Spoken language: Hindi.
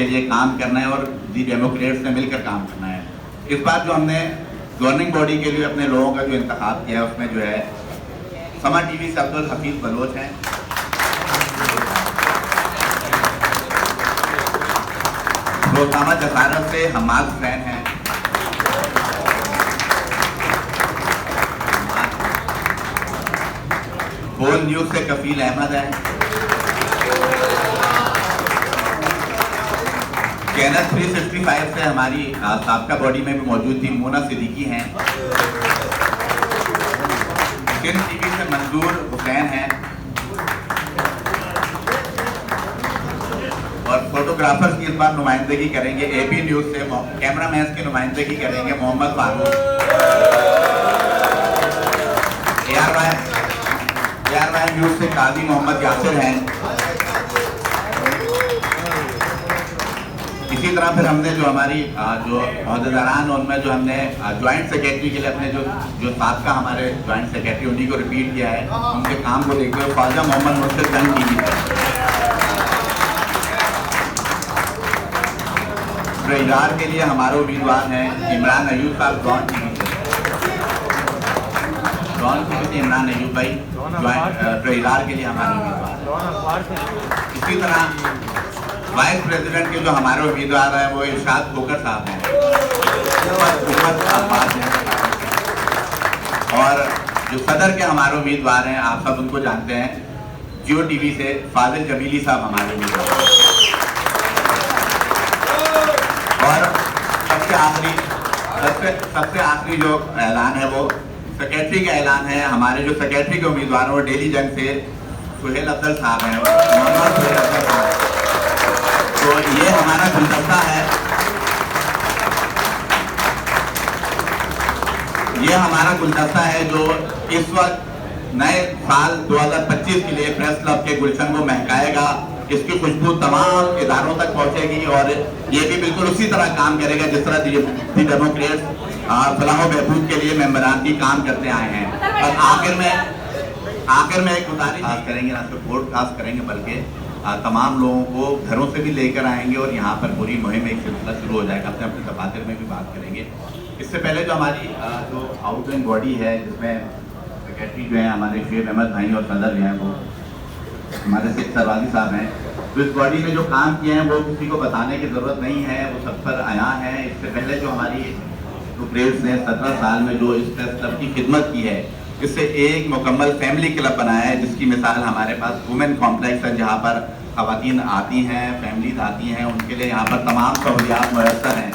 के लिए काम करना है और दी डेमोक्रेट्स से मिलकर काम करना है। इस बार जो हमने गवर्निंग बॉडी के लिए अपने लोगों का जो इंतखाब किया है उसमें जो है समा टीवी से अब्दुल हफीज बलोच हैं, रोजनामा जसारत से हमाद हुसैन हैं, बोल न्यूज से कफील अहमद हैं, चैनल 365 से हमारी साबका बॉडी में भी मौजूद थी मोना सिद्दीकी हैं, सिंध टीवी से मंजूर हुसैन हैं और फोटोग्राफर्स की इस बार नुमाइंदगी करेंगे एपी न्यूज से, कैमरामैन की नुमाइंदगी करेंगे मोहम्मद फारूक, ARY न्यूज से काजी मोहम्मद यासिर हैं। इसी तरह फिर हमने जो हमारी जो अहदेदारान उनमें जो हमने ज्वाइंट सेक्रेटरी के लिए अपने जो साबका हमारे ज्वाइंट सेक्रेटरी उन्हीं को रिपीट किया है, उनके काम को देखते हुए ख्वाजा मोहम्मद मुर्शिद जंग टीवी ट्रेलर के लिए हमारे उम्मीदवार हैं इमरान अयूब साहब डॉन टीवी से इमरान अयूब भाई ट्रेलर के लिए हमारे उम्मीदवार। इसी तरह वाइस प्रेसिडेंट के जो हमारे उम्मीदवार हैं वो इरशाद खोकर साहब हैं और जो सदर के हमारे उम्मीदवार हैं आप सब उनको जानते हैं, जियो टीवी से फाजिल जमीली साहब हमारे उम्मीदवार और सबसे आखिरी जो ऐलान है वो सेक्रेटरी का ऐलान है। हमारे जो सेक्रेटरी के उम्मीदवार हैं वो डेली जंग से सुहेल अफजल साहब हैं, मोहम्मद सुहेल अफजल साहब। तो ये हमारा गुलदस्ता है, ये हमारा गुलदस्ता है जो इस वक्त नए साल 2025 के लिए प्रेस क्लब के गुलशन को महकाएगा। इसकी खुशबू तमाम इदारों तक पहुंचेगी और ये भी बिल्कुल उसी तरह काम करेगा जिस तरह दी डेमोक्रेट्स फलाह बहबूद के लिए मेंबरान की काम करते आए हैं। और आखिर में एक गुजारिश करेंगे, ना सिर्फ ब्रॉडकास्ट करेंगे बल्कि तमाम लोगों को घरों से भी लेकर आएंगे और यहाँ पर पूरी मुहिम एक सिलसिला शुरू हो जाएगा। अपने अपने दफातर में भी बात करेंगे। इससे पहले जो हमारी जो आउटगोइंग बॉडी है जिसमें सेक्रेटरी जो है हमारे शेख अहमद भाई और सदर जो हैं वो हमारे शेख सरवाजी साहब हैं, तो इस बॉडी में जो काम किए हैं वो किसी को बताने की ज़रूरत नहीं है, वो सब पर आया है। इससे पहले जो हमारी प्रेस ने 17 साल में जो इस प्रेस क्लब की खिदमत की है, इससे एक मुकम्मल फैमिली क्लब बनाया है जिसकी मिसाल हमारे पास वुमेन कॉम्प्लेक्स है जहाँ पर ख़वातीन आती हैं, फैमिलीज आती हैं, उनके लिए यहाँ पर तमाम सहूलियात मुयस्सर हैं।